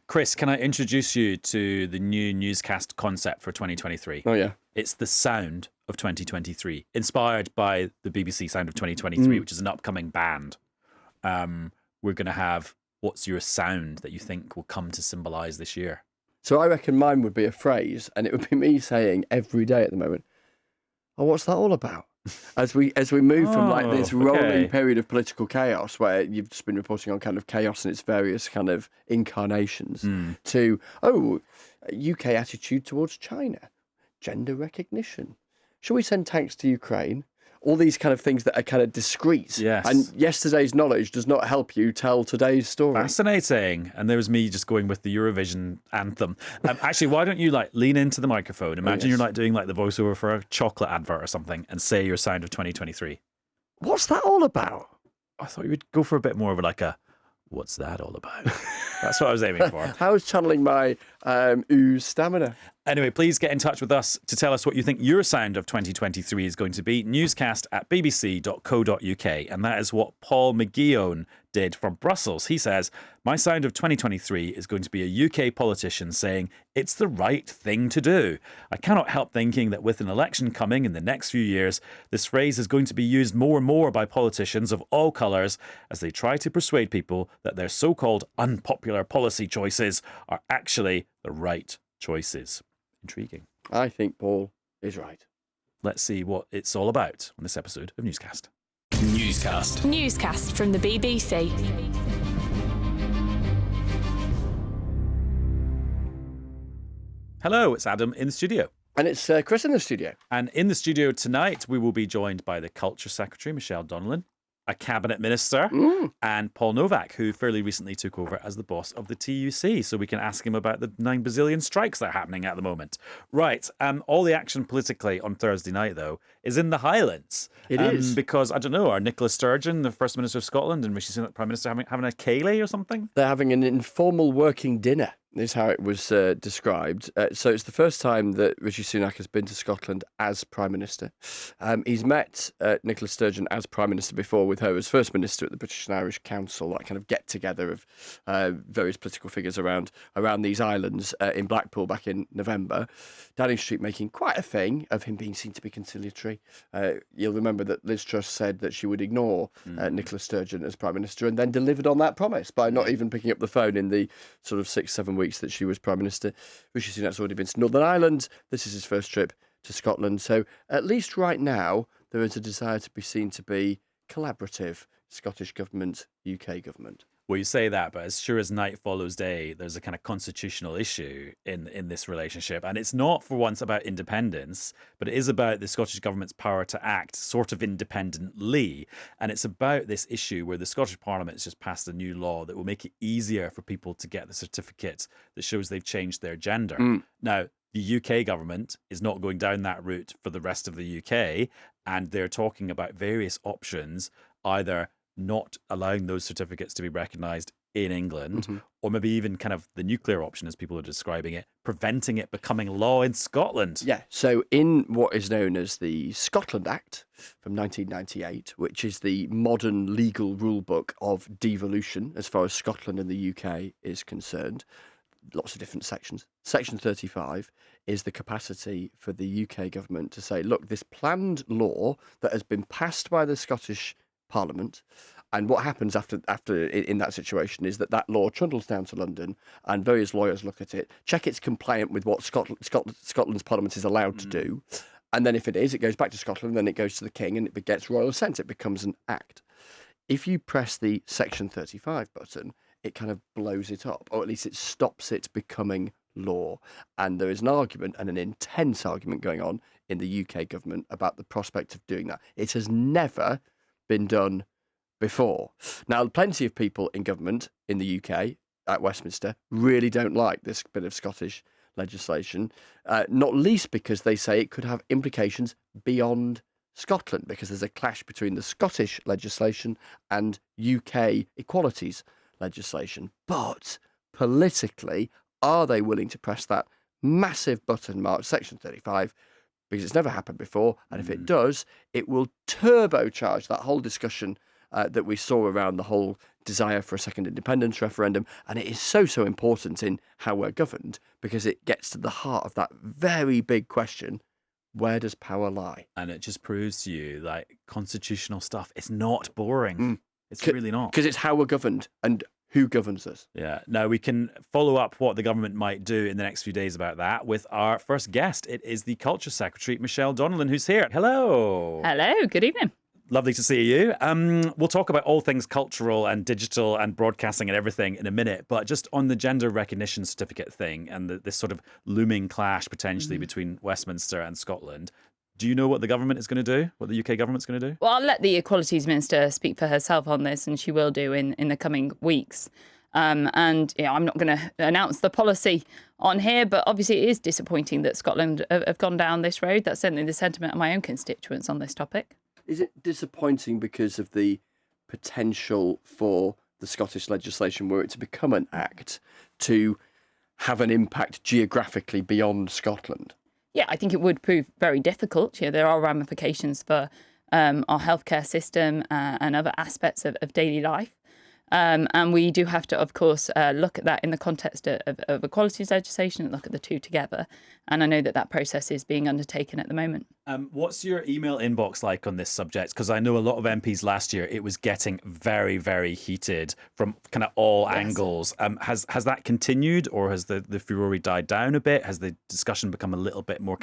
Chris, can I introduce you to the new newscast concept for 2023? Oh, yeah. It's the sound of 2023, inspired by the BBC Sound of 2023, which is an upcoming band. We're going to have, what's your sound that you think will come to symbolise this year? So I reckon mine would be a phrase, and it would be me saying every day at the moment, "Oh, what's that all about?" As we move from like this rolling period of political chaos, where you've just been reporting on kind of chaos and its various kind of incarnations, to UK attitude towards China, gender recognition. Shall we send tanks to Ukraine? All these kind of things that are kind of discreet. Yes. And yesterday's knowledge does not help you tell today's story. Fascinating. And there was me just going with the Eurovision anthem. Actually, why don't you like lean into the microphone? Imagine you're like doing like the voiceover for a chocolate advert or something and say your sound of 2023. What's that all about? I thought you would go for a bit more of like a, what's that all about? That's what I was aiming for. I was channeling my ooze stamina. Anyway, please get in touch with us to tell us what you think your sound of 2023 is going to be. Newscast@bbc.co.uk. And that is what Paul McGeown did from Brussels. He says, my sound of 2023 is going to be a UK politician saying it's the right thing to do. I cannot help thinking that with an election coming in the next few years, this phrase is going to be used more and more by politicians of all colours as they try to persuade people that their so-called unpopular policy choices are actually the right choices. Intriguing. I think Paul is right. Let's see what it's all about on this episode of Newscast. Newscast from the BBC. Hello, it's Adam in the studio. And it's Chris in the studio. And in the studio tonight, we will be joined by the Culture Secretary, Michelle Donnellan, a Cabinet Minister, and Paul Novak, who fairly recently took over as the boss of the TUC. So we can ask him about the 9 bazillion strikes that are happening at the moment. Right. All the action politically on Thursday night, though, is in the Highlands. It is. Because, I don't know, are Nicola Sturgeon, the First Minister of Scotland, and Rishi Sunak, Prime Minister, having a ceilidh or something? They're having an informal working dinner, is how it was described. So it's the first time that Rishi Sunak has been to Scotland as Prime Minister. He's met Nicola Sturgeon as Prime Minister before, with her as First Minister at the British and Irish Council, that kind of get-together of various political figures around these islands in Blackpool back in November. Downing Street making quite a thing of him being seen to be conciliatory. You'll remember that Liz Truss said that she would ignore Nicola Sturgeon as Prime Minister, and then delivered on that promise by not even picking up the phone in the sort of 6-7 weeks that she was Prime Minister. Rishi Sunak's already been to Northern Ireland. This is his first trip to Scotland. So at least right now, there is a desire to be seen to be collaborative, Scottish Government, UK Government. Well, you say that, but as sure as night follows day, there's a kind of constitutional issue in this relationship. And it's not for once about independence, but it is about the Scottish Government's power to act sort of independently. And it's about this issue where the Scottish Parliament has just passed a new law that will make it easier for people to get the certificate that shows they've changed their gender. Now, the UK government is not going down that route for the rest of the UK, and they're talking about various options, either not allowing those certificates to be recognised in England, or maybe even kind of the nuclear option, as people are describing it, preventing it becoming law in Scotland. Yeah, so in what is known as the Scotland Act from 1998, which is the modern legal rule book of devolution as far as Scotland and the UK is concerned, lots of different sections. Section 35 is the capacity for the UK government to say, look, this planned law that has been passed by the Scottish Parliament, and what happens after in that situation is that law trundles down to London, and various lawyers look at it, check it's compliant with what Scotland's Parliament is allowed to do, and then if it is, it goes back to Scotland, then it goes to the King, and it gets royal assent. It becomes an act. If you press the Section 35 button, it kind of blows it up, or at least it stops it becoming law. And there is an argument, and an intense argument going on in the UK government about the prospect of doing that. It has never been done before. Now, plenty of people in government in the UK at Westminster really don't like this bit of Scottish legislation, not least because they say it could have implications beyond Scotland, because there's a clash between the Scottish legislation and UK equalities legislation. But politically, are they willing to press that massive button marked Section 35? Because it's never happened before, and if it does, it will turbocharge that whole discussion that we saw around the whole desire for a second independence referendum. And it is so important in how we're governed, because it gets to the heart of that very big question: where does power lie? And it just proves to you, like, constitutional stuff is not boring. It's really not. Because it's how we're governed and who governs us. Yeah. Now, we can follow up what the government might do in the next few days about that with our first guest. It is the Culture Secretary, Michelle Donnellan, who's here. Hello. Hello. Good evening. Lovely to see you. We'll talk about all things cultural and digital and broadcasting and everything in a minute, but just on the gender recognition certificate thing and this sort of looming clash potentially between Westminster and Scotland, do you know what the government is going to do, what the UK government's going to do? Well, I'll let the Equalities Minister speak for herself on this, and she will do in the coming weeks. And I'm not going to announce the policy on here, but obviously it is disappointing that Scotland have gone down this road. That's certainly the sentiment of my own constituents on this topic. Is it disappointing because of the potential for the Scottish legislation, were it to become an act, to have an impact geographically beyond Scotland? Yeah, I think it would prove very difficult. There are ramifications for our healthcare system and other aspects of daily life. And we do have to, of course, look at that in the context of equalities legislation and look at the two together. And I know that process is being undertaken at the moment. What's your email inbox like on this subject? Because I know a lot of MPs last year, it was getting very, very heated from kind of all angles. Has that continued, or has the furore died down a bit? Has the discussion become a little bit more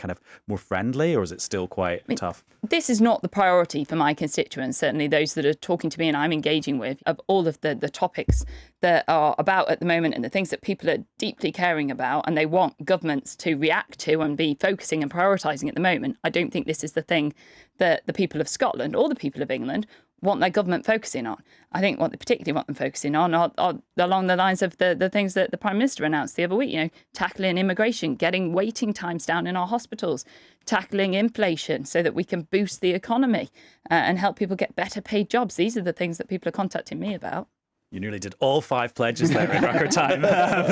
friendly, or is it still quite tough? This is not the priority for my constituents, certainly those that are talking to me and I'm engaging with, of all of the topics that are about at the moment and the things that people are deeply caring about and they want governments to react to and be focusing and prioritising at the moment. I don't think this is the thing that the people of Scotland or the people of England want their government focusing on. I think what they particularly want them focusing on are along the lines of the things that the Prime Minister announced the other week, tackling immigration, getting waiting times down in our hospitals, tackling inflation so that we can boost the economy and help people get better paid jobs. These are the things that people are contacting me about. You nearly did all 5 pledges there in record time.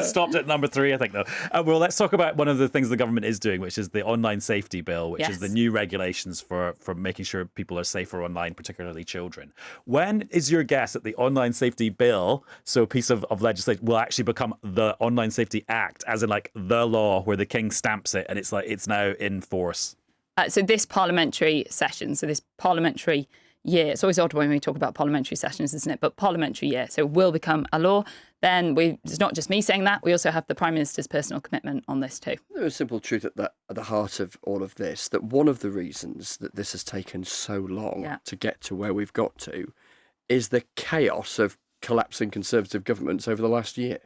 Stopped at number 3, I think, though. Well, let's talk about one of the things the government is doing, which is the online safety bill, which is the new regulations for making sure people are safer online, particularly children. When is your guess that the online safety bill, so a piece of legislation, will actually become the Online Safety Act, as in like the law where the king stamps it and it's like it's now in force? So this parliamentary session, so this parliamentary year, it's always odd when we talk about parliamentary sessions, isn't it? But parliamentary year, so it will become a law. Then it's not just me saying that, we also have the Prime Minister's personal commitment on this too. There's a simple truth at the heart of all of this, that one of the reasons that this has taken so long to get to where we've got to is the chaos of collapsing Conservative governments over the last year.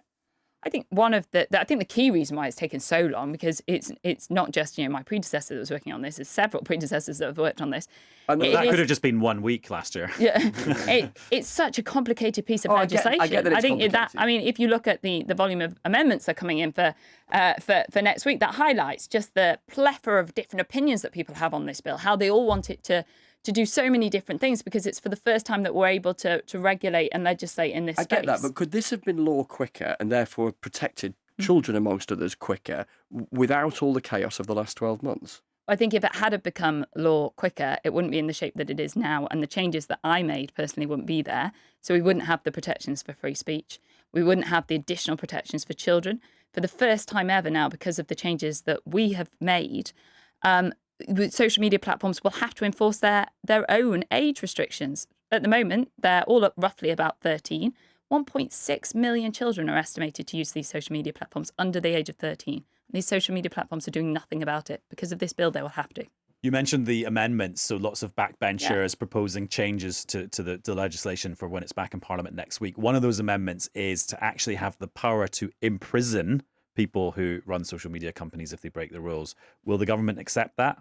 I think the key reason why it's taken so long, because it's not just my predecessor that was working on this. There's several predecessors that have worked on this. And that could have just been 1 week last year. Yeah, it's such a complicated piece of legislation. I get that it's complicated. If you look at the volume of amendments that are coming in for next week, that highlights just the plethora of different opinions that people have on this bill, how they all want it to do so many different things, because it's for the first time that we're able to regulate and legislate in this space. I get that, but could this have been law quicker and therefore protected children, amongst others, quicker without all the chaos of the last 12 months? I think if it had become law quicker, it wouldn't be in the shape that it is now, and the changes that I made personally wouldn't be there. So we wouldn't have the protections for free speech. We wouldn't have the additional protections for children. For the first time ever now, because of the changes that we have made, social media platforms will have to enforce their own age restrictions. At the moment, they're all at roughly about 13. 1.6 million children are estimated to use these social media platforms under the age of 13. These social media platforms are doing nothing about it. Because of this bill, they will have to. You mentioned the amendments, so lots of backbenchers proposing changes to the legislation for when it's back in Parliament next week. One of those amendments is to actually have the power to imprison people who run social media companies if they break the rules. Will the government accept that?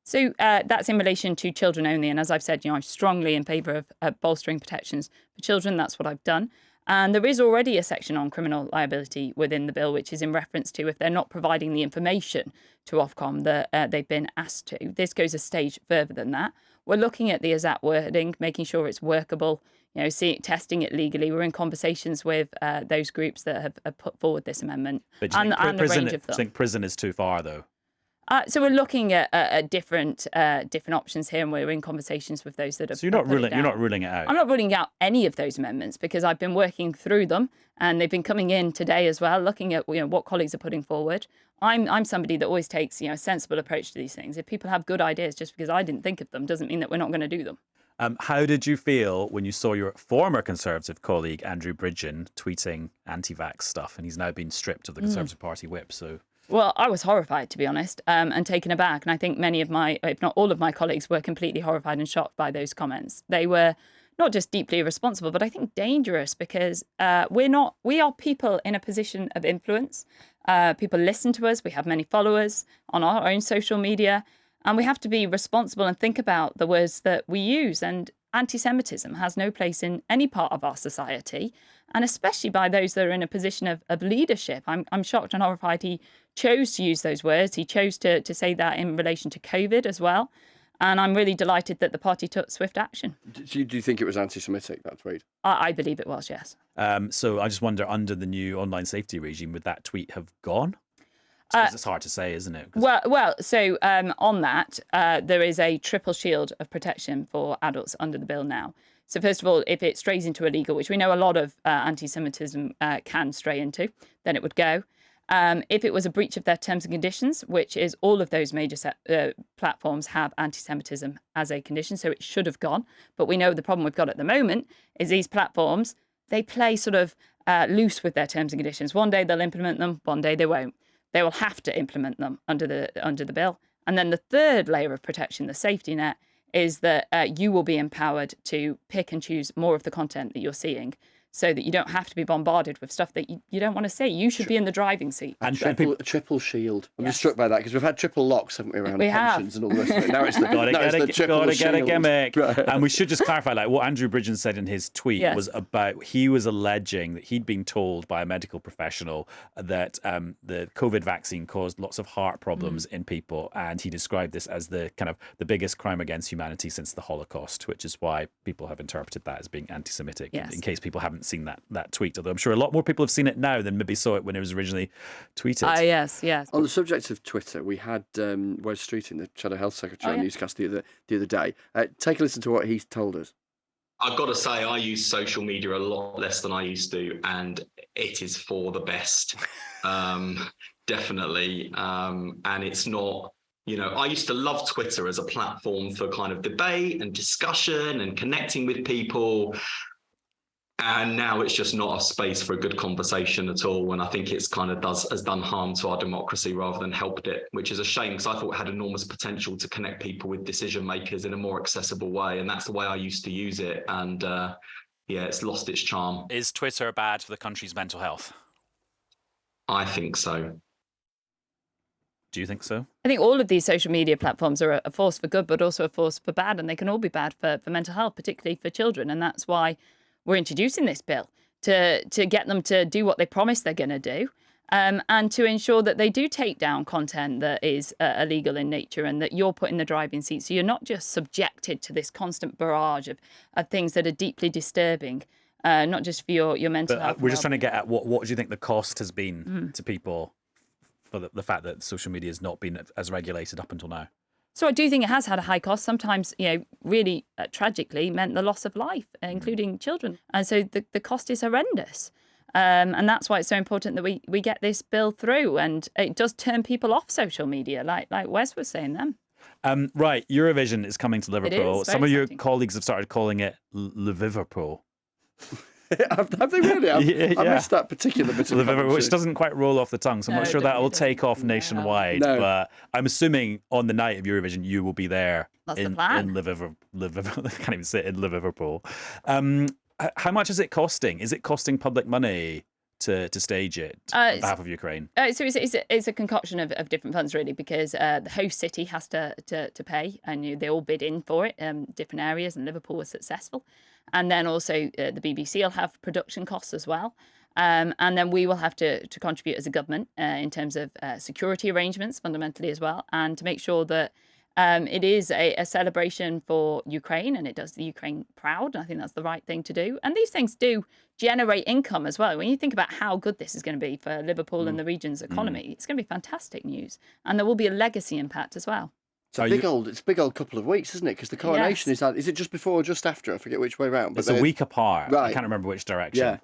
So that's in relation to children only. And as I've said, I'm strongly in favour of bolstering protections for children. That's what I've done. And there is already a section on criminal liability within the bill, which is in reference to if they're not providing the information to Ofcom that they've been asked to. This goes a stage further than that. We're looking at the exact wording, making sure it's workable, testing it legally. We're in conversations with those groups that have put forward this amendment. But do you think the range of them. Do you think prison is too far, though? So we're looking at different options here, and we're in conversations with those that have. So you're not ruling it out. I'm not ruling out any of those amendments because I've been working through them, and they've been coming in today as well, looking at what colleagues are putting forward. I'm somebody that always takes a sensible approach to these things. If people have good ideas, just because I didn't think of them, doesn't mean that we're not going to do them. How did you feel when you saw your former Conservative colleague Andrew Bridgen tweeting anti-vax stuff, and he's now been stripped of the Conservative Party whip? So. Well, I was horrified, to be honest, and taken aback. And I think many of my, if not all of my colleagues, were completely horrified and shocked by those comments. They were not just deeply irresponsible, but I think dangerous because we are people in a position of influence. People listen to us. We have many followers on our own social media. And we have to be responsible and think about the words that we use. And anti-Semitism has no place in any part of our society, and especially by those that are in a position of leadership. I'm shocked and horrified he chose to use those words. He chose to say that in relation to COVID as well. And I'm really delighted that the party took swift action. Do you think it was anti-Semitic, that tweet? I believe it was, yes. So I just wonder, under the new online safety regime, would that tweet have gone? Because it's hard to say, isn't it? So on that, there is a triple shield of protection for adults under the bill now. So first of all, if it strays into illegal, which we know a lot of anti-Semitism can stray into, then it would go. If it was a breach of their terms and conditions, which is all of those major platforms have anti-Semitism as a condition, so it should have gone. But we know the problem we've got at the moment is these platforms, they play sort of loose with their terms and conditions. One day they'll implement them, one day they won't. They will have to implement them under the bill. And then the third layer of protection, the safety net, is that you will be empowered to pick and choose more of the content that you're seeing, so that you don't have to be bombarded with stuff that you don't want to see. You should be in the driving seat. And a triple shield. I'm just struck by that because we've had triple locks, haven't we, around pensions and all the rest of it. Now it's the, triple shield. Get a gimmick. Right. And we should just clarify, like what Andrew Bridgen said in his tweet was about, he was alleging that he'd been told by a medical professional that the COVID vaccine caused lots of heart problems in people, and he described this as the biggest crime against humanity since the Holocaust, which is why people have interpreted that as being anti-Semitic. Yes. In case people haven't seen that tweet, although I'm sure a lot more people have seen it now than maybe saw it when it was originally tweeted. Yes. On the subject of Twitter, we had Wes Streeting, the Shadow Health Secretary on Newscast the other day. Take a listen to what he told us. I've got to say, I use social media a lot less than I used to, and it is for the best, definitely. And it's not, I used to love Twitter as a platform for kind of debate and discussion and connecting with people. And now it's just not a space for a good conversation at all. And I think it's has done harm to our democracy rather than helped it, which is a shame because I thought it had enormous potential to connect people with decision makers in a more accessible way. And that's the way I used to use it. And it's lost its charm. Is Twitter bad for the country's mental health? I think so. Do you think so? I think all of these social media platforms are a force for good, but also a force for bad. And they can all be bad for mental health, particularly for children. And that's why we're introducing this bill to get them to do what they promise they're going to do, and to ensure that they do take down content that is illegal in nature, and that you're put in the driving seat. So you're not just subjected to this constant barrage of things that are deeply disturbing, not just for your mental health. We're just trying to get at what do you think the cost has been to people for the fact that social media has not been as regulated up until now? So I do think it has had a high cost, sometimes, really tragically meant the loss of life, including children. And so the cost is horrendous. And that's why it's so important that we get this bill through. And it does turn people off social media, like Wes was saying then. Right, Eurovision is coming to Liverpool. Some of your exciting. colleagues have started calling it Liverpool. Have they really? I missed that particular bit of Liverpool, which doesn't quite roll off the tongue, so I'm not sure that will take off nationwide. No. But I'm assuming on the night of Eurovision, you will be there. That's the plan. In Liverpool. I can't even say it, in Liverpool. How much is it costing? Is it costing public money to stage it on behalf of Ukraine? So it's a concoction of different funds, really, because the host city has to pay, and they all bid in for it, different areas, and Liverpool was successful. And then also the BBC will have production costs as well. And then we will have to contribute as a government in terms of security arrangements fundamentally as well, and to make sure that It is a celebration for Ukraine, and it does the Ukraine proud. I think that's the right thing to do. And these things do generate income as well. When you think about how good this is going to be for Liverpool and the region's economy, it's going to be fantastic news. And there will be a legacy impact as well. It's a big old couple of weeks, isn't it? Because the coronation is it just before or just after? I forget which way round. But it's a week apart. Right. I can't remember which direction.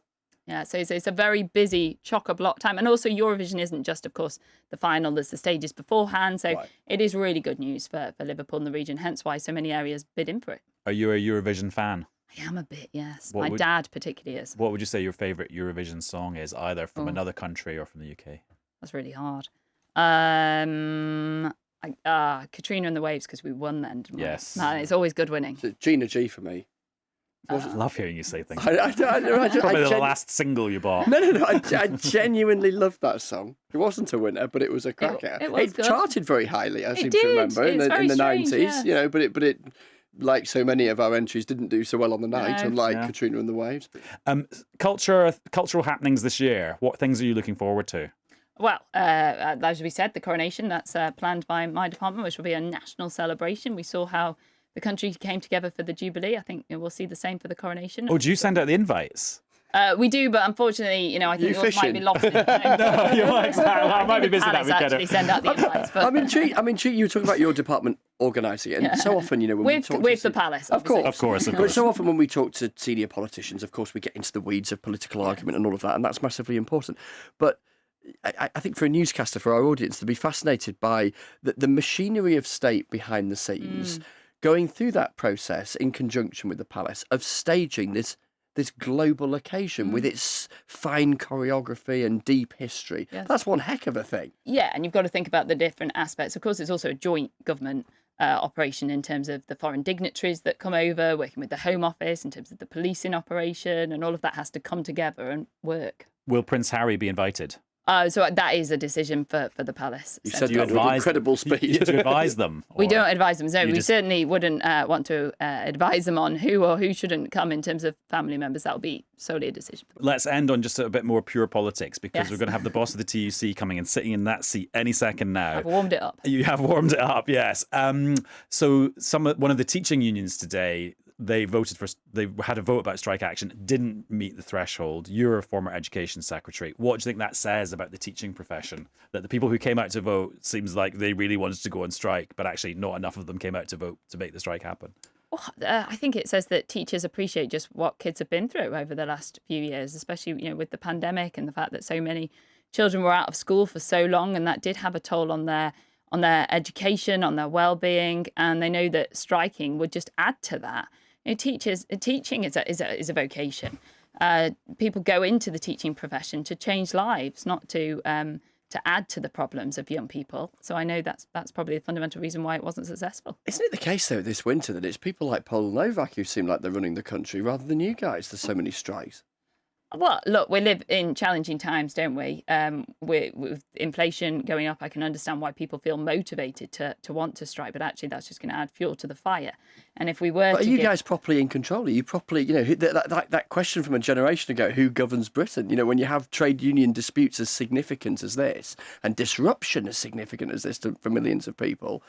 Yeah, so it's a very busy, chock-a-block time. And also Eurovision isn't just, of course, the final. There's the stages beforehand. So it is really good news for Liverpool and the region, hence why so many areas bid in for it. Are you a Eurovision fan? I am a bit, yes. My dad particularly is. What would you say your favourite Eurovision song is, either from another country or from the UK? That's really hard. Katrina and the Waves, because we won then, didn't we? Yes. No, it's always good winning. So Gina G for me. I love hearing you say things. Probably the last single you bought. No. I genuinely loved that song. It wasn't a winner, but it was a cracker. It charted very highly, I seem to remember, in the 90s. Yeah. You know, but it, like so many of our entries, didn't do so well on the night, unlike Katrina and the Waves. Cultural happenings this year. What things are you looking forward to? Well, as we said, the coronation, that's planned by my department, which will be a national celebration. We saw how the country came together for the Jubilee. I think we'll see the same for the coronation. Oh, do you send out the invites? We do, but unfortunately, I think yours might be lost. No, I might be busy that weekend. Actually send out the invites. But... I'm intrigued. You were talking about your department organising it, and so often, when we talk with the palace, obviously. Of course. But so often when we talk to senior politicians, of course, we get into the weeds of political argument and all of that, and that's massively important. But I think for a newscaster, for our audience, to be fascinated by the machinery of state behind the scenes, going through that process in conjunction with the palace of staging this global occasion with its fine choreography and deep history. Yes. That's one heck of a thing. Yeah, and you've got to think about the different aspects. Of course, it's also a joint government operation in terms of the foreign dignitaries that come over, working with the Home Office, in terms of the policing operation, and all of that has to come together and work. Will Prince Harry be invited? So that is a decision for the palace. You said you had an incredible speech. You to advise them? We don't advise them. No, we certainly wouldn't want to advise them on who or who shouldn't come in terms of family members. That will be solely a decision. Let's end on just a bit more pure politics, because we're going to have the boss of the TUC coming and sitting in that seat any second now. I've warmed it up. You have warmed it up, yes. So one of the teaching unions today, they had a vote about strike action, didn't meet the threshold. You're a former education secretary. What do you think that says about the teaching profession? That the people who came out to vote, seems like they really wanted to go on strike, but actually not enough of them came out to vote to make the strike happen. Well, I think it says that teachers appreciate just what kids have been through over the last few years, especially with the pandemic and the fact that so many children were out of school for so long, and that did have a toll on their education, on their well-being, and they know that striking would just add to that. Teaching is a vocation. People go into the teaching profession to change lives, not to add to the problems of young people. So I know that's probably the fundamental reason why it wasn't successful. Isn't it the case, though, this winter, that it's people like Paul Novak who seem like they're running the country rather than you guys? There's so many strikes. Well, look, we live in challenging times, don't we? With inflation going up, I can understand why people feel motivated to want to strike, but actually that's just going to add fuel to the fire. And if we were But are you guys properly in control? Are you properly, that question from a generation ago, who governs Britain? When you have trade union disputes as significant as this, and disruption as significant as this for millions of people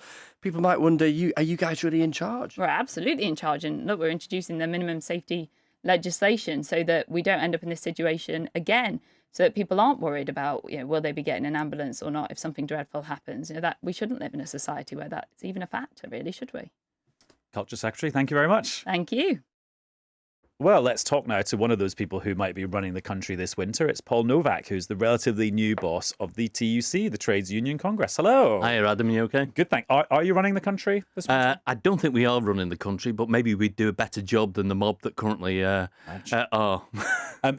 might wonder, are you guys really in charge? We're absolutely in charge. And look, we're introducing the minimum safety legislation so that we don't end up in this situation again, so that people aren't worried about will they be getting an ambulance or not if something dreadful happens. That we shouldn't live in a society where that's even a factor, really, should we? Culture Secretary, thank you very much. Thank you. Well, let's talk now to one of those people who might be running the country this winter. It's Paul Novak, who's the relatively new boss of the TUC, the Trades Union Congress. Hello. Hi, Adam. You okay? Good, thanks. Are you running the country this winter? I don't think we are running the country, but maybe we'd do a better job than the mob that currently are.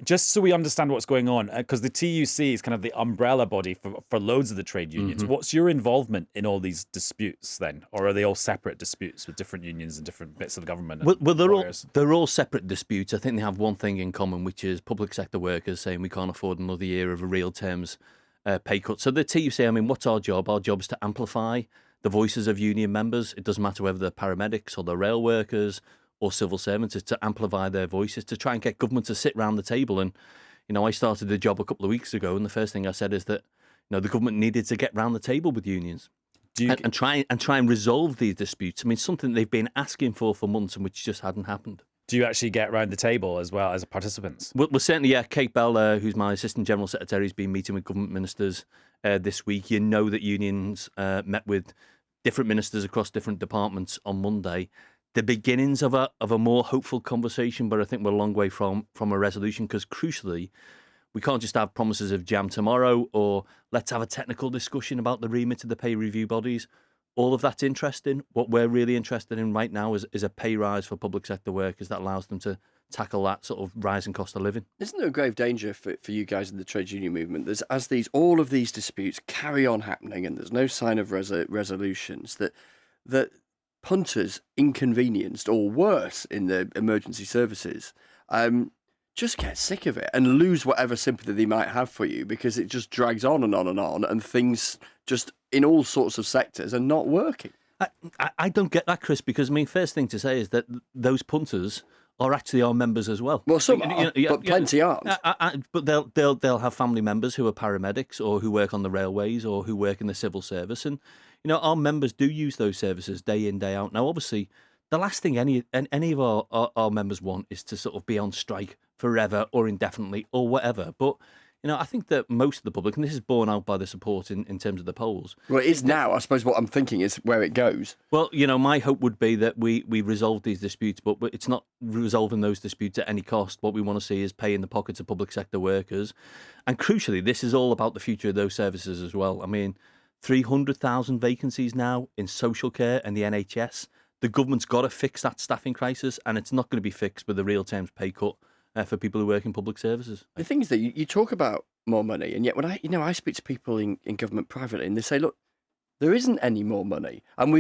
Just so we understand what's going on, because the TUC is kind of the umbrella body for loads of the trade unions. Mm-hmm. What's your involvement in all these disputes then? Or are they all separate disputes with different unions and different bits of the government? Well, they're all separate disputes. I think they have one thing in common, which is public sector workers saying we can't afford another year of a real terms pay cut. So the TUC, what's our job? Our job is to amplify the voices of union members. It doesn't matter whether they're paramedics or they're rail workers or civil servants. It's to amplify their voices, to try and get government to sit round the table. And, I started the job a couple of weeks ago, and the first thing I said is that, the government needed to get round the table with unions. and try and resolve these disputes. I mean, something they've been asking for months and which just hadn't happened. Do you actually get round the table as well as participants? Well, certainly, yeah. Kate Bell, who's my Assistant General Secretary, has been meeting with government ministers this week. You know that unions met with different ministers across different departments on Monday. The beginnings of a more hopeful conversation, but I think we're a long way from a resolution, because crucially, we can't just have promises of jam tomorrow or let's have a technical discussion about the remit of the pay review bodies. All of that's interesting. What we're really interested in right now is a pay rise for public sector workers that allows them to tackle that sort of rising cost of living. Isn't there a grave danger for you guys in the trade union movement? All of these disputes carry on happening and there's no sign of resolutions, that punters inconvenienced, or worse in the emergency services, just get sick of it and lose whatever sympathy they might have for you, because it just drags on and on and on, and things just in all sorts of sectors are not working. I don't get that, Chris, because I mean, first thing to say is that those punters are actually our members as well. Well, some are, but plenty aren't. But they'll have family members who are paramedics or who work on the railways or who work in the civil service, and our members do use those services day in, day out. Now, obviously, the last thing any of our members want is to sort of be on strike forever or indefinitely or whatever. But I think that most of the public, and this is borne out by the support in terms of the polls. Well, it is now. I suppose what I'm thinking is where it goes. Well, my hope would be that we resolve these disputes, but it's not resolving those disputes at any cost. What we want to see is pay in the pockets of public sector workers. And crucially, this is all about the future of those services as well. I mean, 300,000 vacancies now in social care and the NHS. The government's got to fix that staffing crisis, and it's not going to be fixed with a real terms pay cut for people who work in public services. The thing is that you talk about more money, and yet when I speak to people in government privately, and they say, look, there isn't any more money, and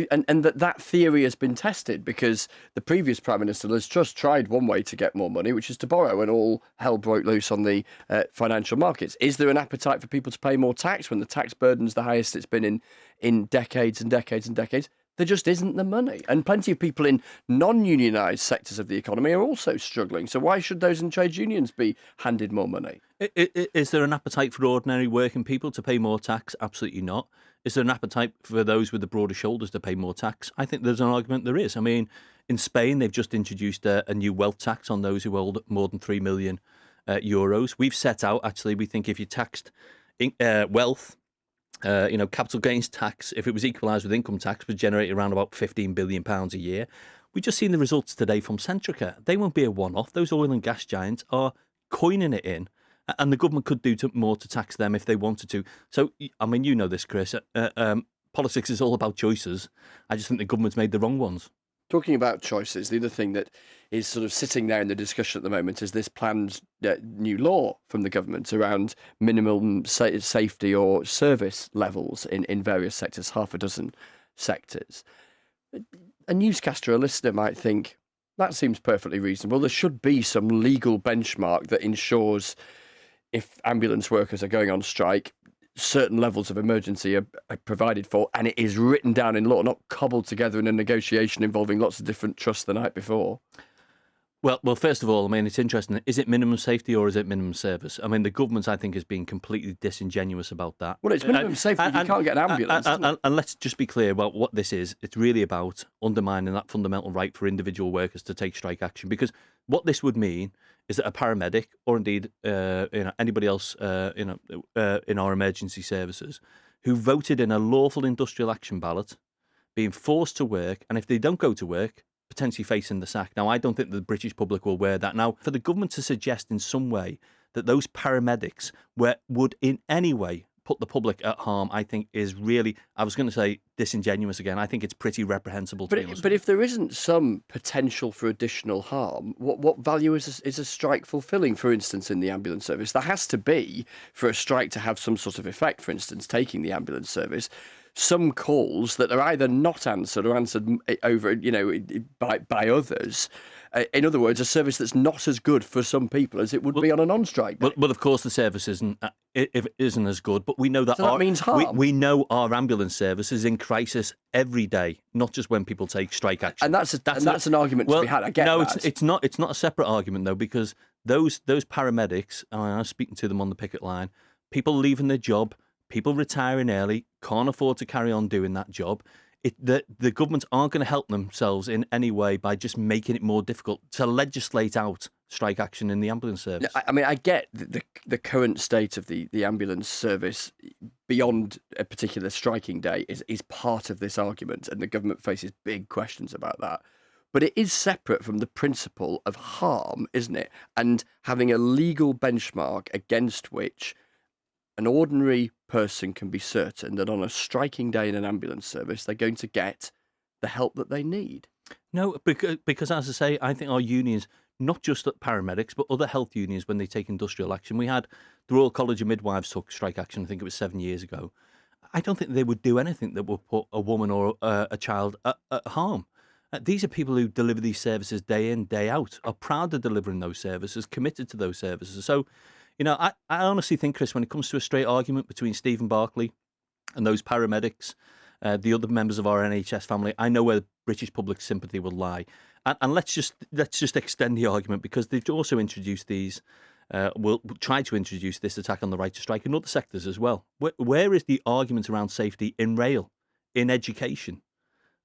that theory has been tested, because the previous Prime Minister Liz Truss tried one way to get more money, which is to borrow, and all hell broke loose on the financial markets. Is there an appetite for people to pay more tax when the tax burden's the highest it's been in decades and decades and decades? There just isn't the money. And plenty of people in non-unionised sectors of the economy are also struggling. So why should those in trade unions be handed more money? Is there an appetite for ordinary working people to pay more tax? Absolutely not. Is there an appetite for those with the broader shoulders to pay more tax? I think there's an argument there is. I mean, in Spain, they've just introduced a new wealth tax on those who hold more than 3 million euros. We've set out, actually, we think if you taxed wealth, capital gains tax, if it was equalised with income tax, would generate around about £15 billion a year. We've just seen the results today from Centrica. They won't be a one-off. Those oil and gas giants are coining it in, and the government could do more to tax them if they wanted to. So, I mean, you know this, Chris. Politics is all about choices. I just think the government's made the wrong ones. Talking about choices, the other thing that is sort of sitting there in the discussion at the moment is this planned new law from the government around minimum safety or service levels in various sectors, half a dozen sectors. A newscaster, a listener might think, that seems perfectly reasonable. There should be some legal benchmark that ensures if ambulance workers are going on strike, certain levels of emergency are provided for, and it is written down in law, not cobbled together in a negotiation involving lots of different trusts the night before. Well, first of all, I mean, it's interesting. Is it minimum safety or is it minimum service? I mean, the government, I think, has been completely disingenuous about that. Well, it's minimum safety. You can't get an ambulance. And let's just be clear about what this is. It's really about undermining that fundamental right for individual workers to take strike action. Because what this would mean is that a paramedic, or indeed anybody else in our emergency services, who voted in a lawful industrial action ballot, being forced to work, and if they don't go to work, potentially facing the sack. Now, I don't think the British public will wear that. Now, for the government to suggest in some way that those paramedics would in any way put the public at harm, I think is really, I was going to say disingenuous again. I think it's pretty reprehensible. But if there isn't some potential for additional harm, what value is a strike fulfilling, for instance, in the ambulance service? There has to be, for a strike to have some sort of effect, for instance, taking the ambulance service, some calls that are either not answered or answered over, by others. In other words, a service that's not as good for some people as it would be on a non-strike day. But of course, the service isn't as good. But we know that, that means harm. We know our ambulance service is in crisis every day, not just when people take strike action. And that's an argument to be had. I get no, that. it's not a separate argument though, because those paramedics, I was speaking to them on the picket line, people leaving their job, people retiring early, can't afford to carry on doing that job. The government aren't going to help themselves in any way by just making it more difficult to legislate out strike action in the ambulance service. I mean, I get the current state of the ambulance service beyond a particular striking day is part of this argument, and the government faces big questions about that. But it is separate from the principle of harm, isn't it? And having a legal benchmark against which an ordinary person can be certain that on a striking day in an ambulance service, they're going to get the help that they need. No, because as I say, I think our unions, not just at paramedics, but other health unions, when they take industrial action. We had the Royal College of Midwives took strike action, I think it was 7 years ago. I don't think they would do anything that would put a woman or a child at harm. These are people who deliver these services day in, day out, are proud of delivering those services, committed to those services. So, I honestly think, Chris, when it comes to a straight argument between Stephen Barclay and those paramedics, the other members of our NHS family, I know where the British public sympathy will lie. And let's just extend the argument, because they've also introduced these, will try to introduce this attack on the right to strike in other sectors as well. Where is the argument around safety in rail, in education?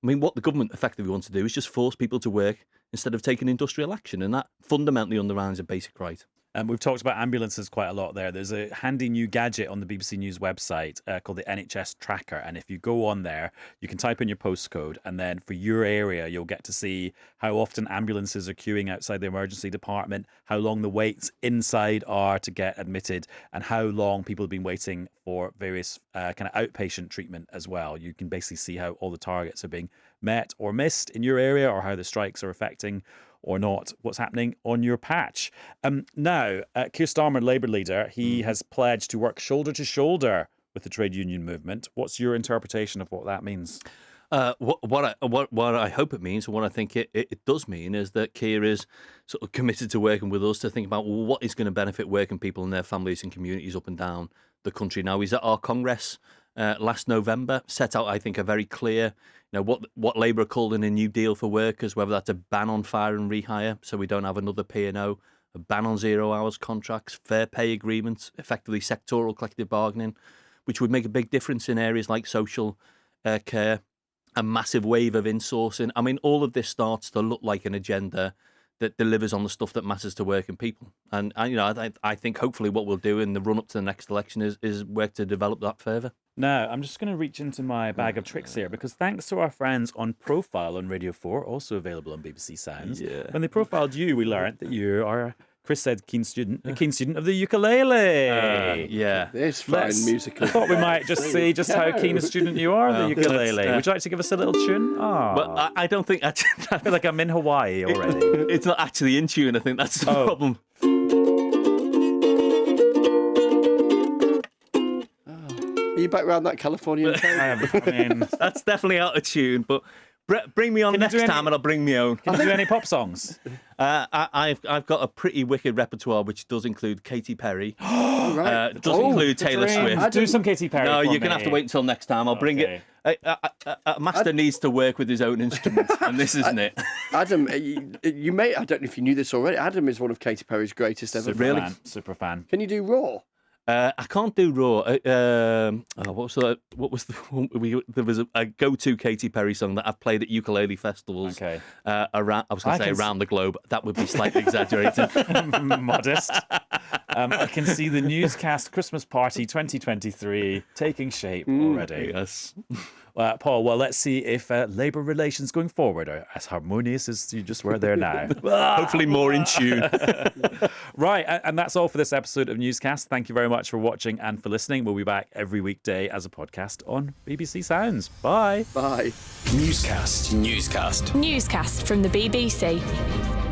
I mean, what the government effectively wants to do is just force people to work instead of taking industrial action, and that fundamentally undermines a basic right. We've talked about ambulances quite a lot there. There's a handy new gadget on the BBC News website called the NHS Tracker. And if you go on there, you can type in your postcode, and then for your area, you'll get to see how often ambulances are queuing outside the emergency department, how long the waits inside are to get admitted, and how long people have been waiting for various kind of outpatient treatment as well. You can basically see how all the targets are being met or missed in your area, or how the strikes are affecting or not what's happening on your patch. Now, Keir Starmer, Labour leader, he has pledged to work shoulder to shoulder with the trade union movement. What's your interpretation of what that means? What I hope it means, and what I think it does mean, is that Keir is sort of committed to working with us to think about what is going to benefit working people and their families and communities up and down the country. Now, he's at our Congress last November, set out, I think, a very clear, what Labour are calling a new deal for workers, whether that's a ban on fire and rehire, so we don't have another P&O, a ban on 0 hours contracts, fair pay agreements, effectively sectoral collective bargaining, which would make a big difference in areas like social care, a massive wave of insourcing. I mean, all of this starts to look like an agenda that delivers on the stuff that matters to working people. And I think hopefully what we'll do in the run-up to the next election is work to develop that further. Now, I'm just going to reach into my bag of tricks here, because thanks to our friends on Profile on Radio 4, also available on BBC Sounds, when they profiled you, we learned that you are, Chris said, a keen student of the ukulele. This fine musical. I thought we might just see just how keen a student you are of the ukulele. Would you like to give us a little tune? Oh. Well, I don't think... I feel like I'm in Hawaii already. It's not actually in tune. I think that's the problem. Are you back around that Californian town? I mean, that's definitely out of tune, but bring me on next time and I'll bring my own. Can you do any pop songs? I've got a pretty wicked repertoire, which does include Katy Perry. Right. Does include Taylor Swift. Do some Katy Perry. No, you're going to have to wait until next time. I'll bring it. A master needs to work with his own instrument, and this isn't it. Adam, you may, I don't know if you knew this already, Adam is one of Katy Perry's greatest ever. Super fan. Can you do Raw? I can't do Raw. What was the one? There was a go-to Katy Perry song that I've played at ukulele festivals. Okay. Around the globe. That would be slightly exaggerated. Modest. I can see the Newscast Christmas Party 2023 taking shape already. Yes. Paul, well, let's see if Labour relations going forward are as harmonious as you just were there now. Hopefully more in tune. Right, and that's all for this episode of Newscast. Thank you very much for watching and for listening. We'll be back every weekday as a podcast on BBC Sounds. Bye. Bye. Newscast from the BBC.